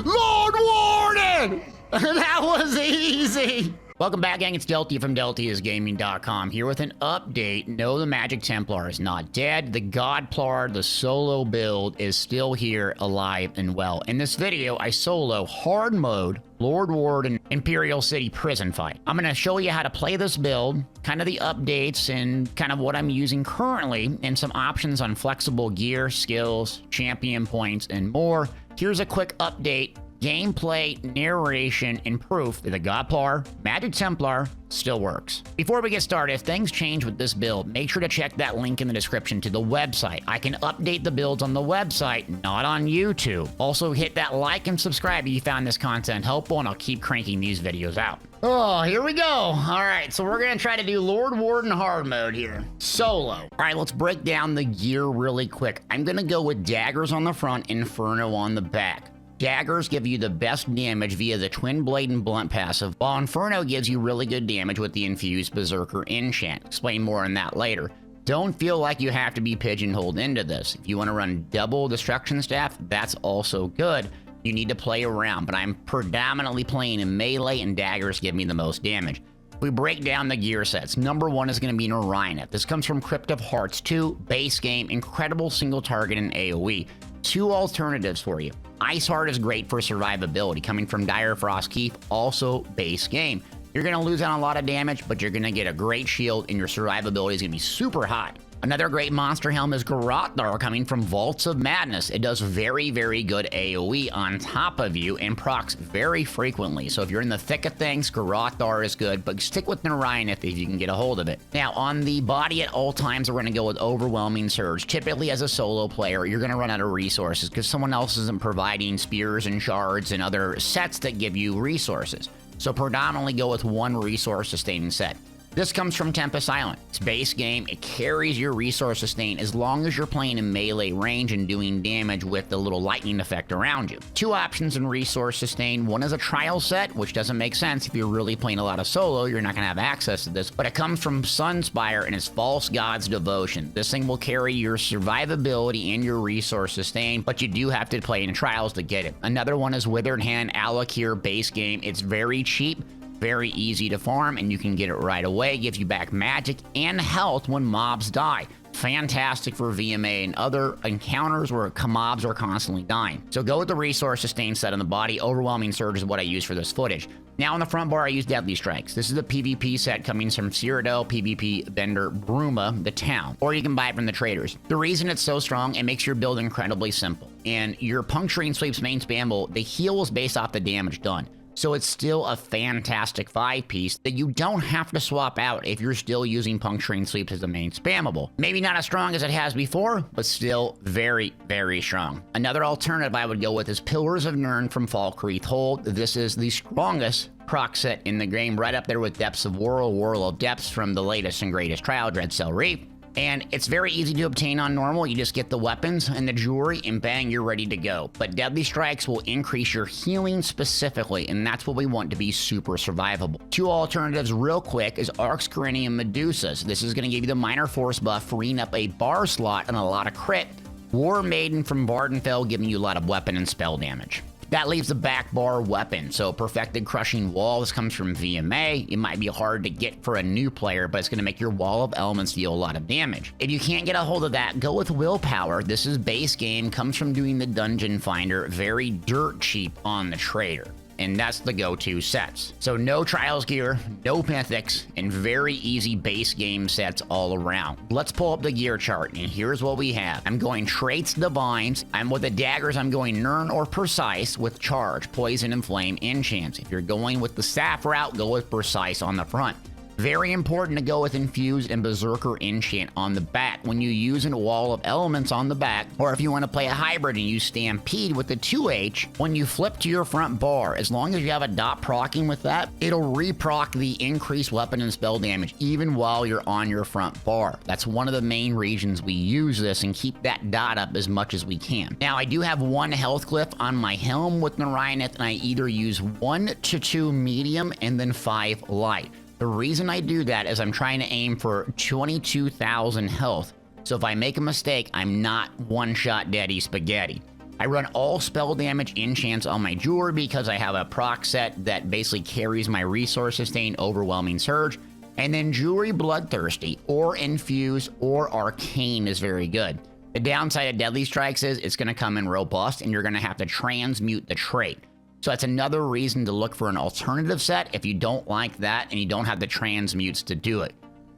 Lord Warden! That was easy. Welcome back, gang. It's Deltia from Deltiasgaming.com here with an update. No, the Magic Templar is not dead. The Godmode, the solo build, is still here, alive and well. In this video, I solo Hardmode, Lord Warden, Imperial City prison fight. I'm going to show you how to play this build, kind of the updates, and kind of what I'm using currently, and some options on flexible gear, skills, champion points, and more. Here's a quick update. Gameplay, narration, and proof that the Godmode Magic Templar still works. Before we get started, if things change with this build, make sure to check that link in the description to the website. I can update the builds on the website, not on YouTube. Also, hit that like and subscribe if you found this content helpful, and I'll keep cranking these videos out. Oh, here we go. All right, so we're gonna try to do Lord Warden hard mode here. Solo. All right, let's break down the gear really quick. I'm gonna go with daggers on the front, Inferno on the back. Daggers give you the best damage via the Twin Blade and Blunt passive, while Inferno gives you really good damage with the Infused Berserker enchant. Explain more on that later. Don't feel like you have to be pigeonholed into this. If you want to run double Destruction Staff, that's also good. You need to play around, but I'm predominantly playing in melee, and daggers give me the most damage. If we break down the gear sets, number one is going to be Narayath. This comes from Crypt of Hearts 2, base game, incredible single target and AoE. Two alternatives for you. Ice Heart is great for survivability, coming from Dire Frost Keep, also base game. You're going to lose out on a lot of damage, but you're going to get a great shield, and your survivability is going to be super high. Another great monster helm is Garothdar, coming from Vaults of Madness. It does very, very good AoE on top of you and procs very frequently. So if you're in the thick of things, Garothdar is good, but stick with Narayath if you can get a hold of it. Now, on the body at all times, we're going to go with Overwhelming Surge. Typically, as a solo player, you're going to run out of resources because someone else isn't providing spears and shards and other sets that give you resources. So predominantly go with one resource sustaining set. This comes from Tempest Island. It's base game. It carries your resource sustain as long as you're playing in melee range and doing damage with the little lightning effect around you. Two options in resource sustain. One is a trial set, which doesn't make sense if you're really playing a lot of solo. You're not going to have access to this, but it comes from Sunspire and is False God's Devotion. This thing will carry your survivability and your resource sustain, but you do have to play in trials to get it. Another one is Withered Hand Alakir base game. It's very cheap, very easy to farm, and you can get it right away. Gives you back magic and health when mobs die. Fantastic for VMA and other encounters where mobs are constantly dying. So go with the resource sustain set on the body. Overwhelming Surge is what I use for this footage. Now on the front bar, I use Deadly Strikes. This is the PvP set coming from Cyrodiil PvP vendor Bruma, the town, or you can buy it from the traders. The reason it's so strong, it makes your build incredibly simple. And your Puncturing Sweep's main spammable, the heal is based off the damage done. So it's still a fantastic 5-piece that you don't have to swap out if you're still using Puncturing Sweeps as the main spammable. Maybe not as strong as it has before, but still very, very strong. Another alternative I would go with is Pillars of Nirn from Falkreath Hold. This is the strongest proc set in the game, right up there with Depths of Whirl of Depths from the latest and greatest trial, Dreadcell Reef. And it's very easy to obtain on normal. You just get the weapons and the jewelry, and bang, you're ready to go. But Deadly Strikes will increase your healing specifically, and that's what we want to be super survivable. Two alternatives real quick is Arx Corinium Medusas. This is going to give you the minor force buff, freeing up a bar slot and a lot of crit. War Maiden from Vardenfell, giving you a lot of weapon and spell damage. That leaves the back bar weapon. So Perfected Crushing Wall, this comes from VMA. It might be hard to get for a new player, but it's going to make your Wall of Elements deal a lot of damage. If you can't get a hold of that, go with Willpower. This is base game, comes from doing the Dungeon Finder, very dirt cheap on the trader. And that's the go-to sets. So no trials gear, no mythics, and very easy base game sets all around. Let's pull up the gear chart, and here's what we have. I'm going Traits Divines. I'm with the daggers, I'm going Nirn or Precise with Charge, Poison, and Flame enchants. If you're going with the staff route, go with Precise on the front. Very important to go with Infused and Berserker enchant on the back when you use a Wall of Elements on the back, or if you want to play a hybrid and use Stampede with the 2H, when you flip to your front bar, as long as you have a dot procking with that, it'll reproc the increased weapon and spell damage even while you're on your front bar. That's one of the main reasons we use this and keep that dot up as much as we can. Now I do have one health cliff on my helm with Narayath, and I either use 1 to 2 medium and then 5 light. The reason I do that is I'm trying to aim for 22,000 health. So if I make a mistake, I'm not one-shot daddy spaghetti. I run all spell damage enchants on my jewelry because I have a proc set that basically carries my resource sustain overwhelming surge. And then jewelry bloodthirsty or infuse or arcane is very good. The downside of deadly strikes is it's going to come in robust and you're going to have to transmute the trait. So that's another reason to look for an alternative set if you don't like that and you don't have the transmutes to do it.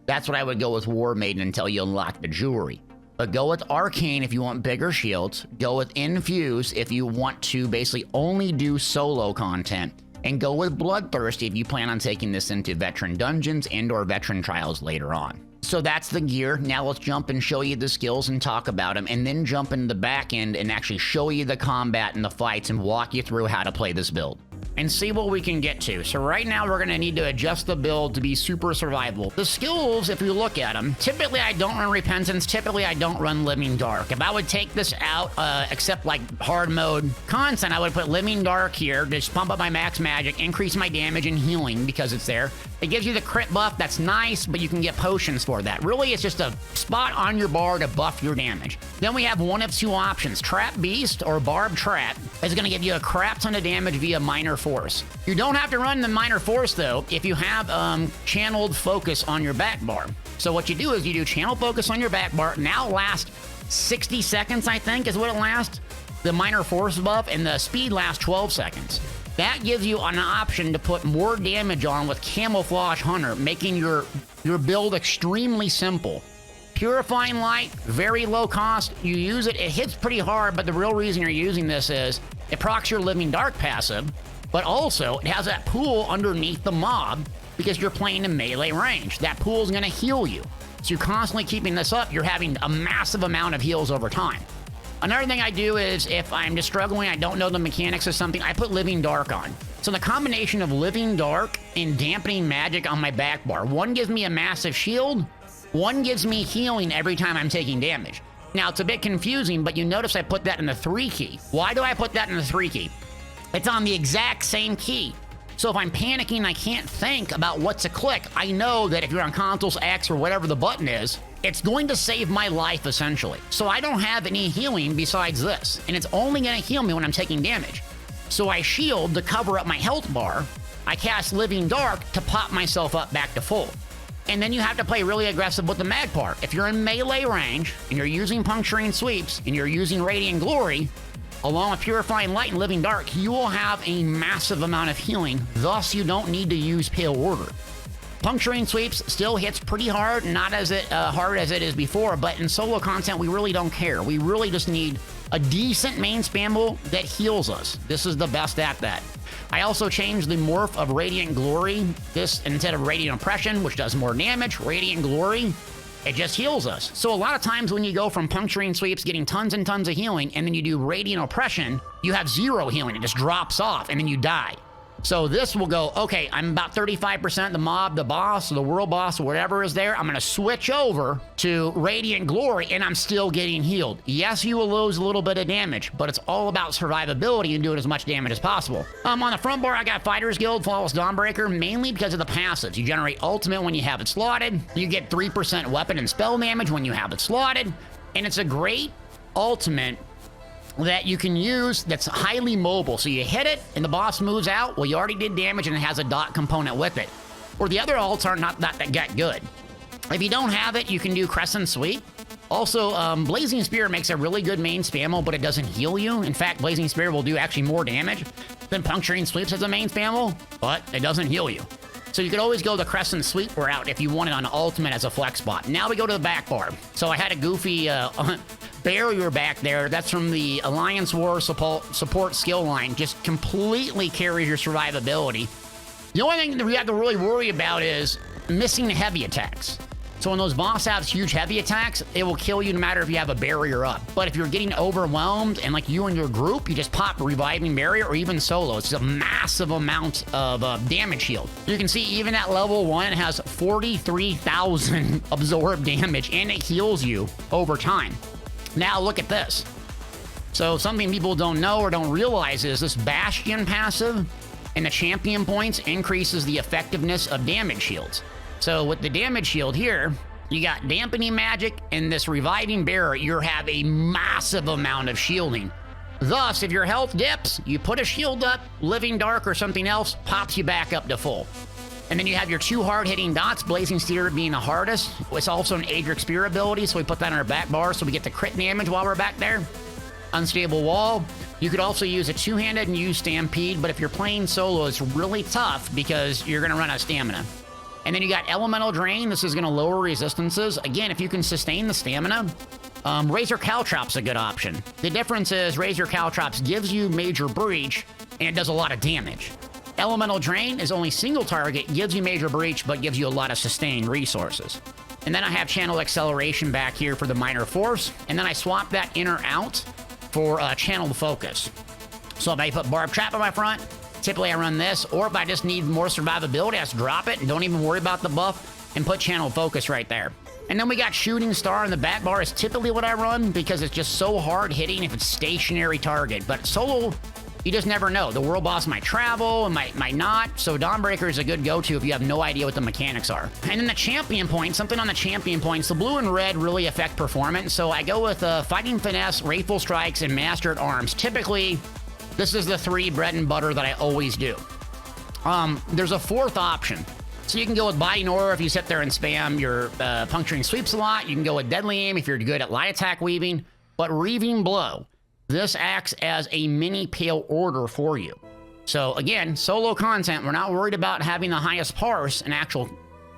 That's what I would go with War Maiden until you unlock the jewelry. But go with Arcane if you want bigger shields. Go with Infuse if you want to basically only do solo content. And go with Bloodthirsty if you plan on taking this into veteran dungeons and or veteran trials later on. So that's the gear. Now let's jump and show you the skills and talk about them, and then jump into the back end and actually show you the combat and the fights and walk you through how to play this build and see what we can get to. So right now we're going to need to adjust the build to be super survivable. The skills, if you look at them, typically I don't run Repentance, typically I don't run Living Dark. If I would take this out, except like hard mode content, I would put Living Dark here, just pump up my max magic, increase my damage and healing because it's there. It gives you the crit buff, that's nice, but you can get potions for that. Really, it's just a spot on your bar to buff your damage. Then we have one of two options. Trap Beast or Barb Trap is going to give you a crap ton of damage via Minor Force. You don't have to run the Minor Force, though, if you have Channeled Focus on your back bar. So what you do is you do Channel Focus on your back bar. Now lasts 60 seconds, I think, is what it lasts. The Minor Force buff, and the speed lasts 12 seconds. That gives you an option to put more damage on with Camouflage Hunter, making your build extremely simple. Purifying Light, very low cost. You use it, it hits pretty hard, but the real reason you're using this is it procs your Living Dark passive, but also it has that pool underneath the mob because you're playing in melee range. That pool is going to heal you. So you're constantly keeping this up, you're having a massive amount of heals over time. Another thing I do is if I'm just struggling, I don't know the mechanics of something, I put Living Dark on. So the combination of Living Dark and Dampening Magic on my back bar, one gives me a massive shield, one gives me healing every time I'm taking damage. Now it's a bit confusing, but you notice I put that in the 3 key. Why do I put that in the 3 key? It's on the exact same key. So if I'm panicking, I can't think about what to click. I know that if you're on consoles X or whatever the button is, it's going to save my life, essentially. So I don't have any healing besides this, and it's only going to heal me when I'm taking damage. So I shield to cover up my health bar. I cast Living Dark to pop myself up back to full. And then you have to play really aggressive with the Magplar. If you're in melee range, and you're using Puncturing Sweeps, and you're using Radiant Glory, along with Purifying Light and Living Dark, you will have a massive amount of healing, thus you don't need to use Pale Order. Puncturing Sweeps still hits pretty hard, not as hard as it is before, but in solo content, we really don't care. We really just need a decent main spammable that heals us. This is the best at that. I also changed the morph of Radiant Glory. This, instead of Radiant Oppression, which does more damage, Radiant Glory, it just heals us. So a lot of times when you go from Puncturing Sweeps, getting tons and tons of healing, and then you do Radiant Oppression, you have 0 healing. It just drops off, and then you die. So this will go, okay, I'm about 35% the mob, the boss, the world boss, whatever is there. I'm going to switch over to Radiant Glory, and I'm still getting healed. Yes, you will lose a little bit of damage, but it's all about survivability and doing as much damage as possible. On the front bar, I got Fighters Guild, Flawless Dawnbreaker, mainly because of the passives. You generate ultimate when you have it slotted. You get 3% weapon and spell damage when you have it slotted. And it's a great ultimate that you can use that's highly mobile. So you hit it and the boss moves out. Well, you already did damage and it has a dot component with it. Or the other ults are not that good. If you don't have it, you can do Crescent Sweep. Also, Blazing Spear makes a really good main spammo, but it doesn't heal you. In fact, Blazing Spear will do actually more damage than Puncturing Sweeps as a main spammo, but it doesn't heal you. So you could always go the Crescent Sweep route if you want it on ultimate as a flex spot. Now we go to the back bar. So I had a goofy barrier back there. That's from the Alliance War support skill line. Just completely carries your survivability. The only thing that we have to really worry about is missing heavy attacks. So when those boss have huge heavy attacks, it will kill you no matter if you have a barrier up. But if you're getting overwhelmed and like you and your group, you just pop Reviving Barrier or even solo. It's a massive amount of damage shield. You can see even at level 1, it has 43,000 absorbed damage and it heals you over time. Now look at this. So something people don't know or don't realize is this Bastion passive and the champion points increases the effectiveness of damage shields. So with the damage shield here, you got Dampening Magic and this Reviving Barrier, you have a massive amount of shielding. Thus, if your health dips, you put a shield up, Living Dark or something else pops you back up to full. And then you have your 2 hard-hitting dots, Blazing Spear being the hardest. It's also an Adric Spear ability, so we put that on our back bar so we get the crit damage while we're back there. Unstable Wall. You could also use a 2-handed and use Stampede, but if you're playing solo, it's really tough because you're going to run out of stamina. And then you got Elemental Drain. This is going to lower resistances. Again, if you can sustain the stamina, Razor Caltrops a good option. The difference is Razor Caltrops gives you Major Breach, and it does a lot of damage. Elemental Drain is only single target, gives you Major Breach, but gives you a lot of sustained resources. And then I have Channel Acceleration back here for the Minor Force, and then I swap that in or out for Channeled Focus. So if I put Barb Trap on my front, typically I run this, or if I just need more survivability, I just drop it and don't even worry about the buff and put Channel Focus right there. And then we got Shooting Star in the back bar is typically what I run because it's just so hard hitting if it's stationary target. But solo, you just never know. The world boss might travel and might not. So Dawnbreaker is a good go-to if you have no idea what the mechanics are. And then the champion points, something on the champion points, the blue and red really affect performance. So I go with Fighting Finesse, Wrathful Strikes, and Master at Arms. Typically, this is the 3 bread and butter that I always do. There's a 4th option. So you can go with Biting Aura if you sit there and spam your Puncturing Sweeps a lot. You can go with Deadly Aim if you're good at light attack weaving. But Reaving Blow, this acts as a mini Pale Order for you. So again, solo content, we're not worried about having the highest parse and actual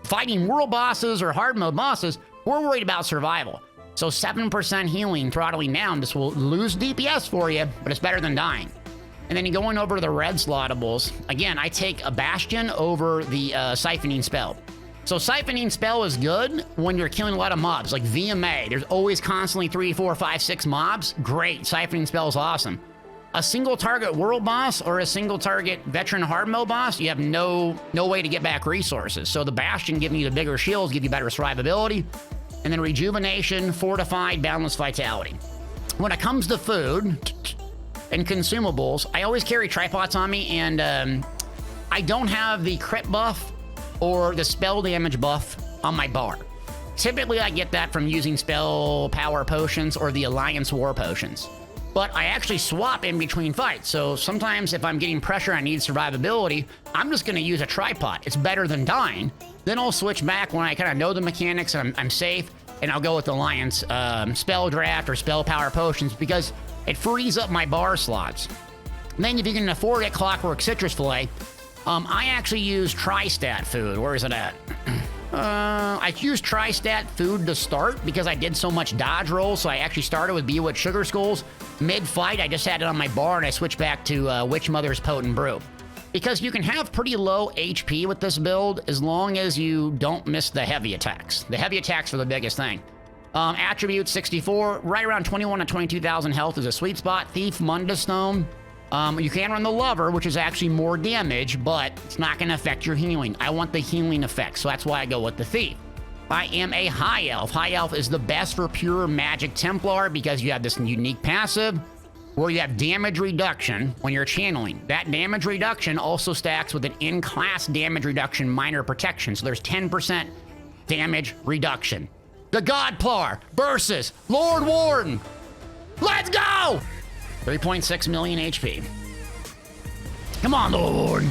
fighting world bosses or hard mode bosses. We're worried about survival. So 7% healing, throttling down. This will lose DPS for you, but it's better than dying. And then going over to the red slottables, again, I take a Bastion over the Siphoning Spell. So Siphoning Spell is good when you're killing a lot of mobs, like VMA. There's always constantly 3, 4, 5, 6 mobs. Great, Siphoning Spell is awesome. A single target world boss or a single target veteran hard mode boss, you have no way to get back resources. So the Bastion giving you the bigger shields, give you better survivability. And then Rejuvenation, Fortified, Boundless Vitality. When it comes to food and consumables, I always carry tripods on me, and I don't have the crit buff or the spell damage buff on my bar. Typically, I get that from using spell power potions or the Alliance War potions. But I actually swap in between fights, so sometimes if I'm getting pressure, I need survivability, I'm just gonna use a tripod. It's better than dying. Then I'll switch back when I kind of know the mechanics and I'm safe, and I'll go with Alliance spell draft or spell power potions because it frees up my bar slots. And then if you can afford it, Clockwork Citrus Fillet, I actually use Tri-Stat food. Where is it at? I used Tri-Stat food to start because I did so much dodge roll, so I actually started with Bewitch Sugar Skulls. Mid-fight, I just had it on my bar and I switched back to Witch Mother's Potent Brew. Because you can have pretty low HP with this build as long as you don't miss the heavy attacks. The heavy attacks are the biggest thing. Attribute 64, right around 21 to 22,000 health is a sweet spot. Thief, Mundus Stone. You can run the Lover, which is actually more damage, but it's not going to affect your healing. I want the healing effect, so that's why I go with the Thief. I am a High Elf. High Elf is the best for pure Magic Templar because you have this unique passive where you have damage reduction when you're channeling. That damage reduction also stacks with an in-class damage reduction minor protection, so there's 10% damage reduction. The Godplar versus Lord Warden. Let's go! 3.6 million HP. Come on, Lord Warden.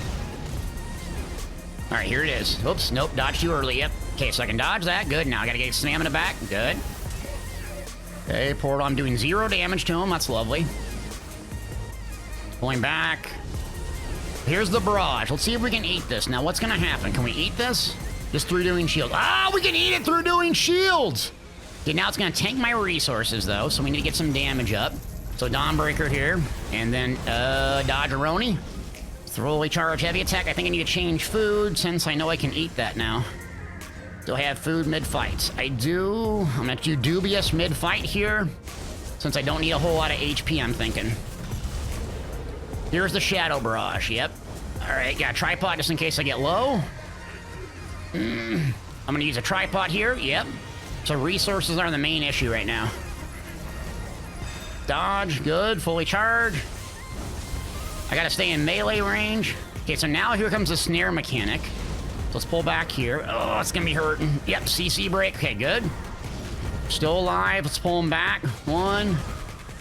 All right, here it is. Oops, nope, dodged too early. Yep. Okay, so I can dodge that. Good. Now I gotta get stamina back. Good. Okay, Portal, I'm doing 0 damage to him. That's lovely. Pulling back. Here's the barrage. Let's see if we can eat this. Now, what's gonna happen? Can we eat this? Just through doing shields. Ah, we can eat it through doing shields! Okay, now it's gonna tank my resources, though, so we need to get some damage up. So Dawnbreaker here, and then Dodgeroni. Thoroughly charge heavy attack. I think I need to change food since I know I can eat that now. Do I have food mid-fight? I do. I'm gonna do dubious mid-fight here, since I don't need a whole lot of HP, I'm thinking. Here's the Shadow Barrage, yep. All right, got a tripod just in case I get low. I'm gonna use a tripod here, yep. So resources are the main issue right now. Dodge, good, fully charge. I gotta stay in melee range. Okay, so now here comes the snare mechanic. So let's pull back here. Oh, it's gonna be hurting. Yep, CC break, okay, good. Still alive, let's pull him back. 1,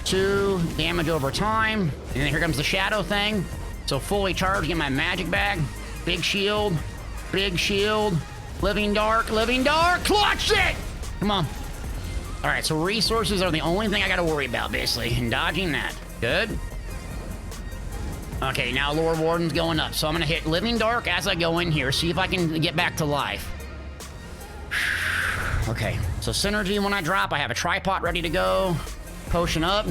2, damage over time. And then here comes the shadow thing. So fully charged, get my magic bag. Big shield, living dark, clutch it! Come on. All right, so resources are the only thing I gotta worry about, basically, and dodging that. Good. Okay, now Lord Warden's going up, so I'm gonna hit living dark as I go in here, see if I can get back to life. Okay, so synergy when I drop, I have a tripod ready to go. Potion up,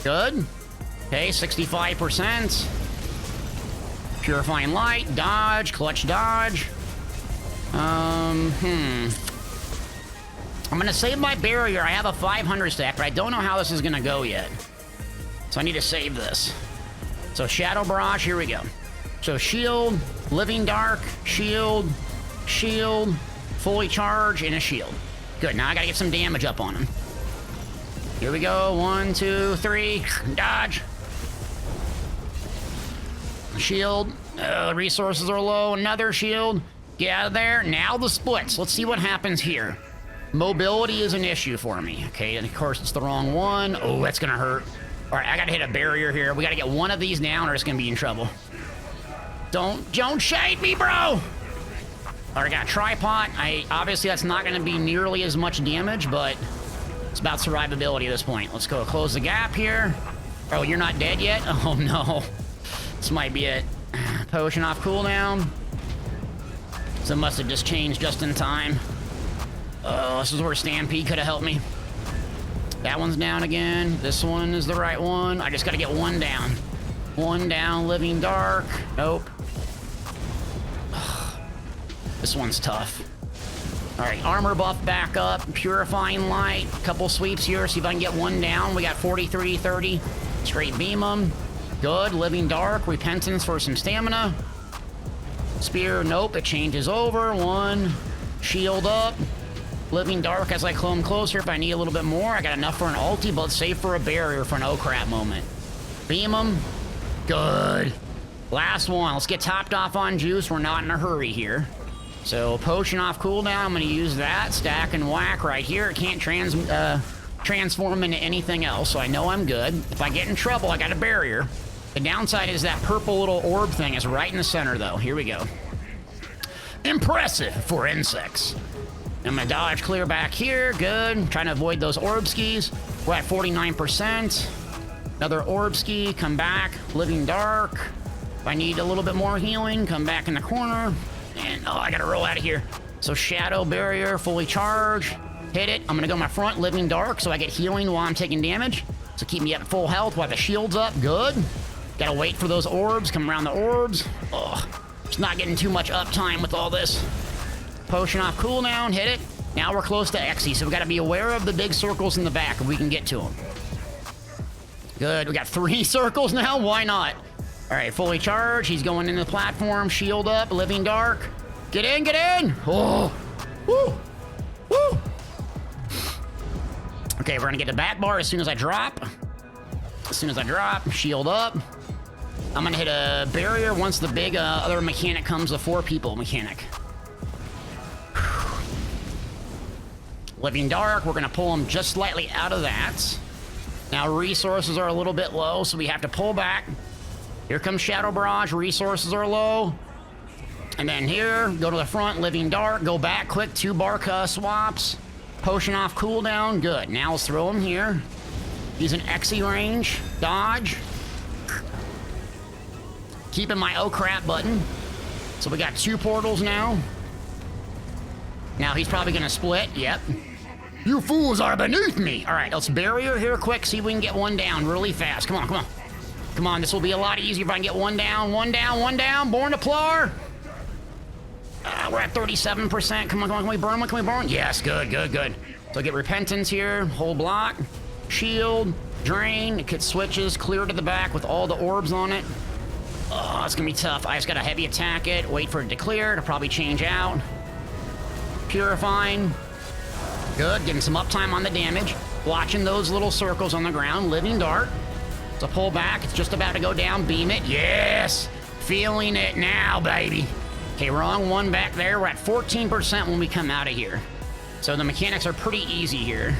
good. Okay, 65%. Purifying light, dodge, clutch dodge. I'm gonna save my barrier. I have a 500 stack, but I don't know how this is gonna go yet. So I need to save this. So Shadow Barrage, here we go. So shield, living dark, shield, fully charge, and a shield. Good, now I gotta get some damage up on him. Here we go, 1, 2, 3, dodge. Shield, resources are low, another shield. Get out of there, now the splits. Let's see what happens here. Mobility is an issue for me. Okay, and of course it's the wrong one. Oh, that's gonna hurt. All right, I gotta hit a barrier here. We gotta get one of these down or it's gonna be in trouble. Don't shade me, bro! All right, I got a tripod. Obviously that's not gonna be nearly as much damage, but it's about survivability at this point. Let's go close the gap here. Oh, you're not dead yet? Oh no. This might be it. Potion off cooldown. So it must have just changed just in time. Oh, this is where Stampede could have helped me. That one's down again. This one is the right one. I just gotta get one down. One down, living dark. Nope. This one's tough. All right, armor buff back up. Purifying light. Couple sweeps here. See if I can get one down. We got 43, 30. Straight beam them. Good. Living dark. Repentance for some stamina. Spear. Nope. It changes over. 1. Shield up. Living dark as I come closer. If I need a little bit more, I got enough for an ulti, but save for a barrier for an oh crap moment. Beam them. Good. Last one. Let's get topped off on juice. We're not in a hurry here. So potion off cooldown. I'm going to use that. Stack and whack right here. It can't transform into anything else, so I know I'm good. If I get in trouble, I got a barrier. The downside is that purple little orb thing is right in the center, though. Here we go. Impressive for insects. I'm gonna dodge clear back here. Good. Trying to avoid those orb skis. We're at 49%. Another orb ski. Come back. Living dark. If I need a little bit more healing, come back in the corner. And oh, I gotta roll out of here. So shadow barrier, fully charged. Hit it. I'm gonna go my front, living dark, so I get healing while I'm taking damage. So keep me at full health while the shield's up. Good. Gotta wait for those orbs. Come around the orbs. Oh, just not getting too much uptime with all this. Potion off cooldown, hit it. Now we're close to Xe, so we gotta be aware of the big circles in the back if we can get to them. Good, we got 3 circles now, why not? All right, fully charged, he's going into the platform, shield up, living dark. Get in, get in! Oh, woo, woo! Okay, we're gonna get the back bar as soon as I drop. As soon as I drop, shield up. I'm gonna hit a barrier once the big other mechanic comes, the 4 people mechanic. Living dark, we're gonna pull him just slightly out of that. Now resources are a little bit low, so we have to pull back. Here comes Shadow Barrage, resources are low. And then here, go to the front, living dark, go back quick, 2 bar swaps. Potion off cooldown, good. Now let's throw him here. He's in Xe range, dodge. Keeping my oh crap button. So we got 2 portals now. Now he's probably gonna split, yep. You fools are beneath me! All right, let's barrier here quick, see if we can get one down really fast. Come on, come on. Come on, this will be a lot easier if I can get one down, one down, one down. Born to Plar. We're at 37%. Come on, come on, can we burn one? Can we burn? Yes, good, good, good. So get repentance here, whole block. Shield, drain, it switches, clear to the back with all the orbs on it. Oh, it's gonna be tough. I just gotta heavy attack it, wait for it to clear, it'll probably change out. Purifying. Good, getting some uptime on the damage. Watching those little circles on the ground, living dark. So pull back, it's just about to go down, beam it. Yes! Feeling it now, baby. Okay, wrong one back there. We're at 14% when we come out of here. So the mechanics are pretty easy here.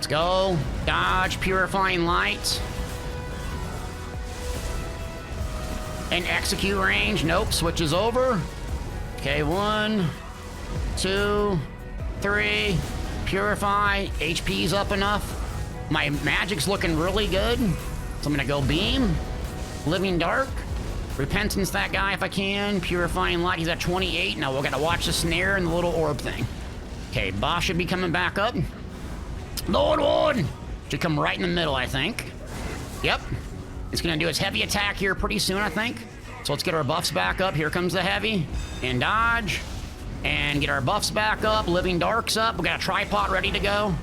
Let's go. Dodge, Purifying Light. And execute range. Nope, switches over. Okay, 1, 2, 3. Purify. HP's up enough. My magic's looking really good. So I'm gonna go beam. Living Dark. Repentance that guy if I can. Purifying Light, he's at 28. Now we're gonna watch the snare and the little orb thing. Okay, boss should be coming back up. Lord Warden should come right in the middle, I think. Yep. It's gonna do its heavy attack here pretty soon, I think. So let's get our buffs back up. Here comes the heavy. And dodge. And get our buffs back up. Living Dark's up. We got a tripod ready to go.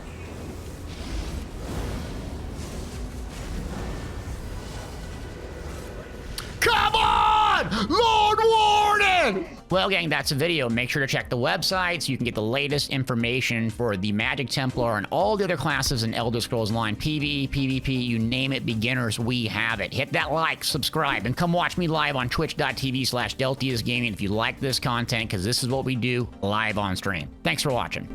Come on! Lord Warden! Well, gang, that's the video. Make sure to check the website so you can get the latest information for the Magic Templar and all the other classes in Elder Scrolls Online. PvE, PvP, you name it, beginners, we have it. Hit that like, subscribe, and come watch me live on twitch.tv/Deltiasgaming if you like this content, because this is what we do live on stream. Thanks for watching.